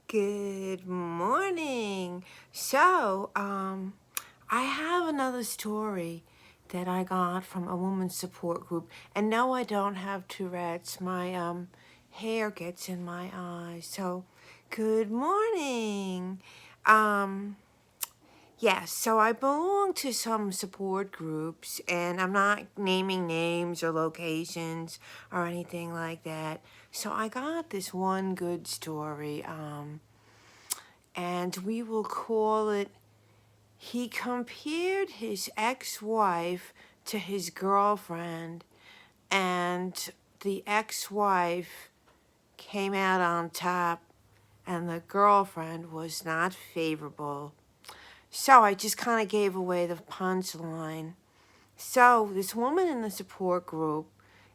Good morning. I have another story that I got from a woman's support group. And no, I don't have Tourette's. My hair gets in my eyes. So, good morning. Um, yes, so I belong to some support groups, and I'm not naming names or locations or anything like that. So I got this one good story. And we will call it, he compared his ex-wife to his girlfriend, and the ex-wife came out on top, and the girlfriend was not favorable. So I just kind of gave away the punchline. So this woman in the support group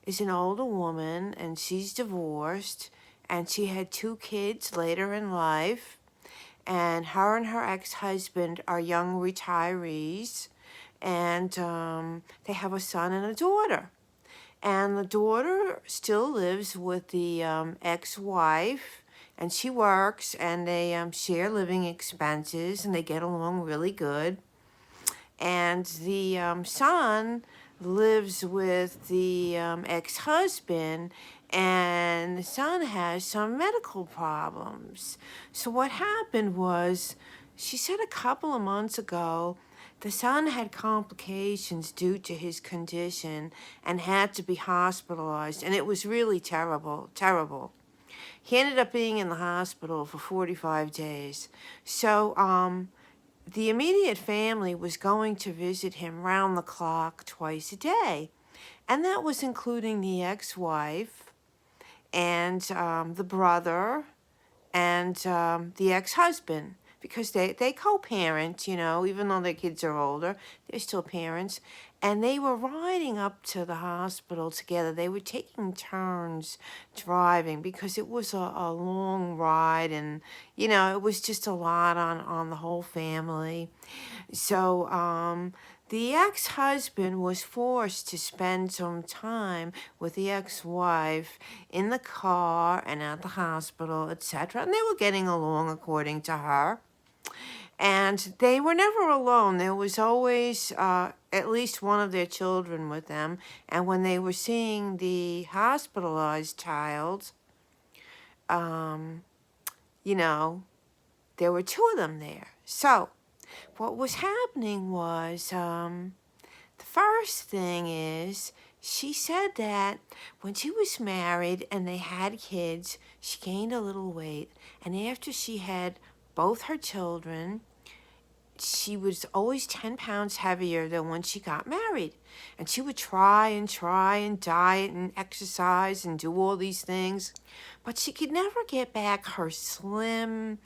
is an older woman, and she's divorced, and she had 2 kids later in life. And her ex-husband are young retirees, and they have a son and a daughter. And the daughter still lives with the ex-wife, and she works, and they share living expenses, and they get along really good. And the son lives with the ex-husband, and the son has some medical problems. So what happened was, she said a couple of months ago, the son had complications due to his condition and had to be hospitalized, and it was really terrible, terrible. He ended up being in the hospital for 45 days. So, the immediate family was going to visit him round the clock twice a day. And that was including the ex-wife and the brother and the ex-husband, because they co-parent, even though their kids are older, they're still parents. And they were riding up to the hospital together. They were taking turns driving because it was a long ride, and, it was just a lot on the whole family. So the ex-husband was forced to spend some time with the ex-wife in the car and at the hospital, etc. And they were getting along according to her. And they were never alone. There was always at least one of their children with them. And when they were seeing the hospitalized child, um, there were 2 of them there. So what was happening was, the first thing is, she said that when she was married and they had kids, she gained a little weight. And after she had both her children, she was always 10 pounds heavier than when she got married. And she would try and diet and exercise and do all these things, but she could never get back her slim,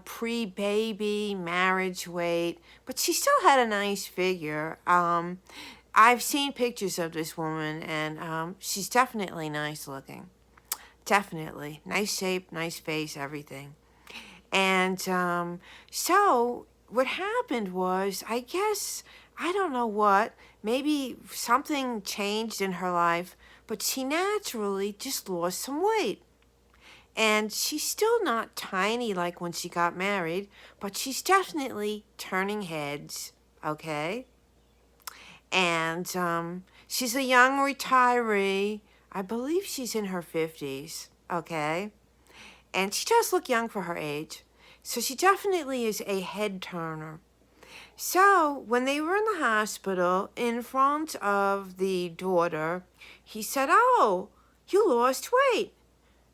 pre-baby marriage weight. But she still had a nice figure. I've seen pictures of this woman, and she's definitely nice looking. Definitely. Nice shape, nice face, everything. And so what happened was, I guess, I don't know what, maybe something changed in her life, but she naturally just lost some weight. And she's still not tiny like when she got married, but she's definitely turning heads, okay? And she's a young retiree. I believe she's in her 50s, okay? And she does look young for her age. So she definitely is a head turner. So when they were in the hospital, in front of the daughter, he said, "Oh, you lost weight."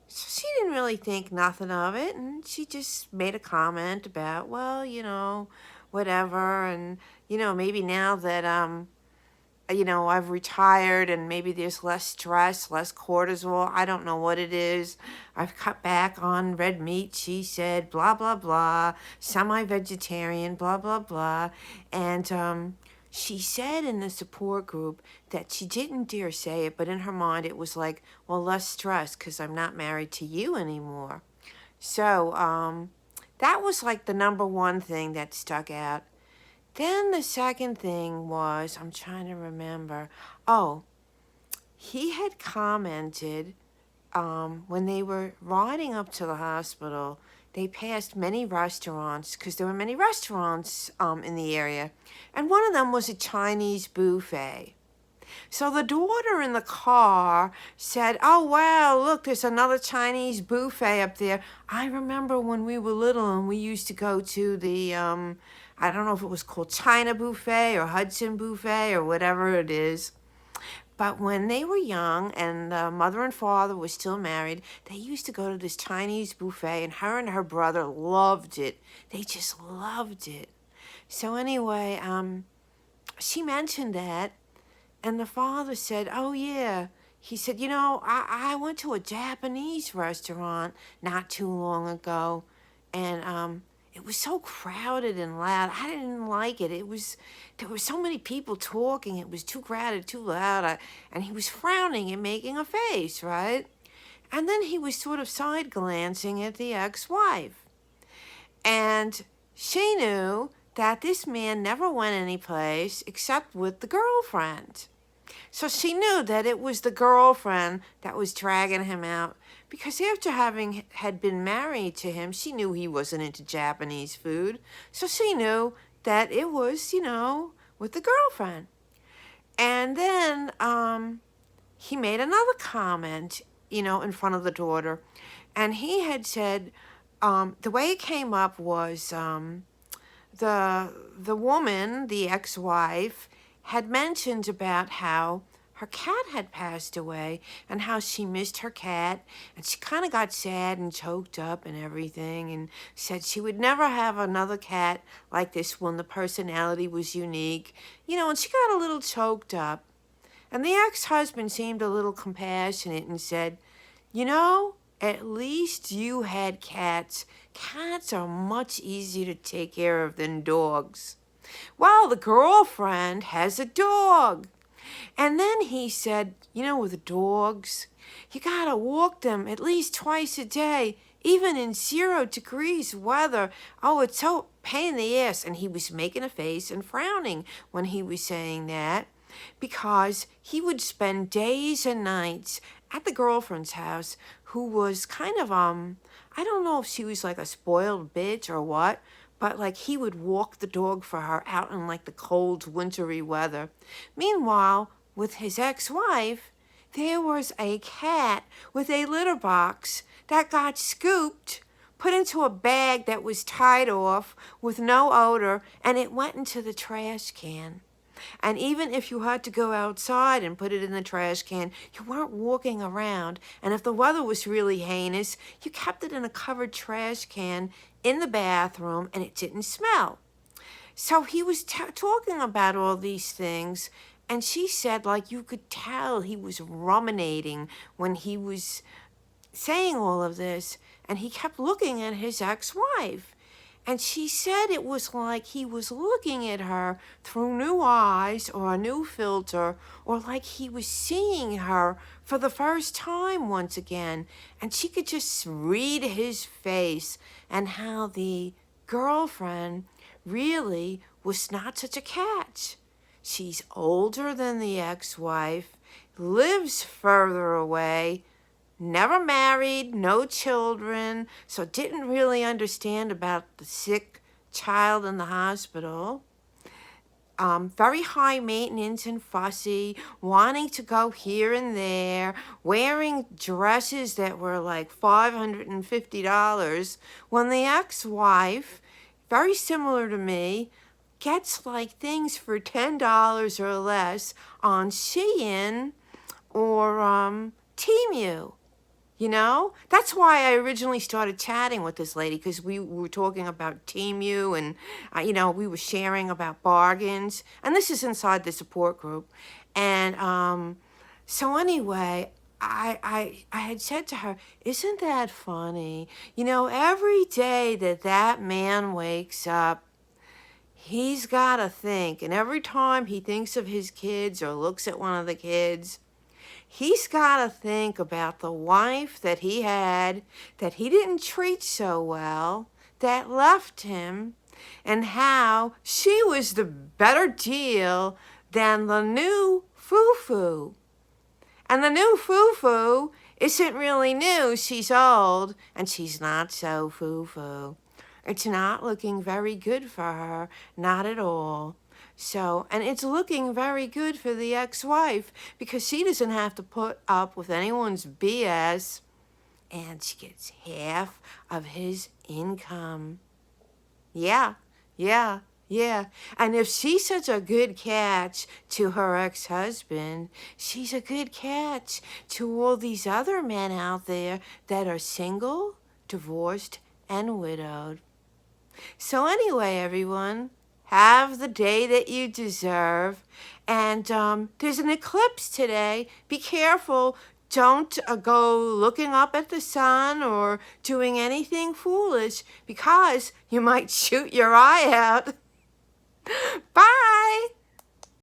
So she didn't really think nothing of it, and she just made a comment about, well, whatever, and, maybe now that I've retired and maybe there's less stress, less cortisol. I don't know what it is. I've cut back on red meat, she said, blah, blah, blah, semi-vegetarian, blah, blah, blah. And she said in the support group that she didn't dare say it, but in her mind it was like, well, less stress because I'm not married to you anymore. So that was like the number one thing that stuck out. Then the second thing was, I'm trying to remember. Oh, he had commented when they were riding up to the hospital, they passed many restaurants, because there were many restaurants in the area, and one of them was a Chinese buffet. So the daughter in the car said, "Oh, wow, look, there's another Chinese buffet up there. I remember when we were little and we used to go to the, I don't know if it was called China Buffet or Hudson Buffet or whatever it is." But when they were young and the mother and father were still married, they used to go to this Chinese buffet, and her brother loved it. They just loved it. So anyway, she mentioned that, and the father said, "Oh, yeah." He said, "You know, I went to a Japanese restaurant not too long ago, and it was so crowded and loud. I didn't like it. There were so many people talking. It was too crowded, too loud." And he was frowning and making a face, right? And then he was sort of side glancing at the ex-wife. And she knew that this man never went anyplace except with the girlfriend. So she knew that it was the girlfriend that was dragging him out, because after had been married to him, she knew he wasn't into Japanese food. So she knew that it was, with the girlfriend. And then he made another comment, in front of the daughter. And he had said, the way it came up was the woman, the ex-wife, had mentioned about how her cat had passed away and how she missed her cat, and she kind of got sad and choked up and everything, and said she would never have another cat like this one. The personality was unique, and she got a little choked up. And the ex-husband seemed a little compassionate and said, "At least you had cats. Cats are much easier to take care of than dogs. Well, the girlfriend has a dog." And then he said, with dogs, you gotta walk them at least twice a day, even in 0 degrees weather. Oh, it's so pain in the ass. And he was making a face and frowning when he was saying that, because he would spend days and nights at the girlfriend's house, who was kind of, I don't know if she was like a spoiled bitch or what, but like he would walk the dog for her out in like the cold, wintry weather. Meanwhile, with his ex-wife, there was a cat with a litter box that got scooped, put into a bag that was tied off with no odor, and it went into the trash can. And even if you had to go outside and put it in the trash can, you weren't walking around. And if the weather was really heinous, you kept it in a covered trash can in the bathroom, and it didn't smell. So he was talking about all these things, and she said, like, you could tell he was ruminating when he was saying all of this, and he kept looking at his ex-wife. And she said it was like he was looking at her through new eyes or a new filter, or like he was seeing her for the first time once again. And she could just read his face, and how the girlfriend really was not such a catch. She's older than the ex-wife, lives further away, never married, no children, so didn't really understand about the sick child in the hospital. Very high maintenance and fussy, wanting to go here and there, wearing dresses that were like $550, when the ex-wife, very similar to me, gets like things for $10 or less on Shein or TEMU. That's why I originally started chatting with this lady, because we were talking about TEMU, and, we were sharing about bargains. And this is inside the support group. And so anyway, I had said to her, isn't that funny? Every day that man wakes up, he's got to think. And every time he thinks of his kids or looks at one of the kids, he's got to think about the wife that he had, that he didn't treat so well, that left him, and how she was the better deal than the new foo-foo. And the new foo-foo isn't really new. She's old, and she's not so foo-foo. It's not looking very good for her, not at all. So, and it's looking very good for the ex-wife because she doesn't have to put up with anyone's BS, and she gets half of his income. Yeah, yeah, yeah. And if she's such a good catch to her ex-husband, she's a good catch to all these other men out there that are single, divorced, and widowed. So anyway, everyone, have the day that you deserve. And there's an eclipse today. Be careful. Don't go looking up at the sun or doing anything foolish because you might shoot your eye out. Bye.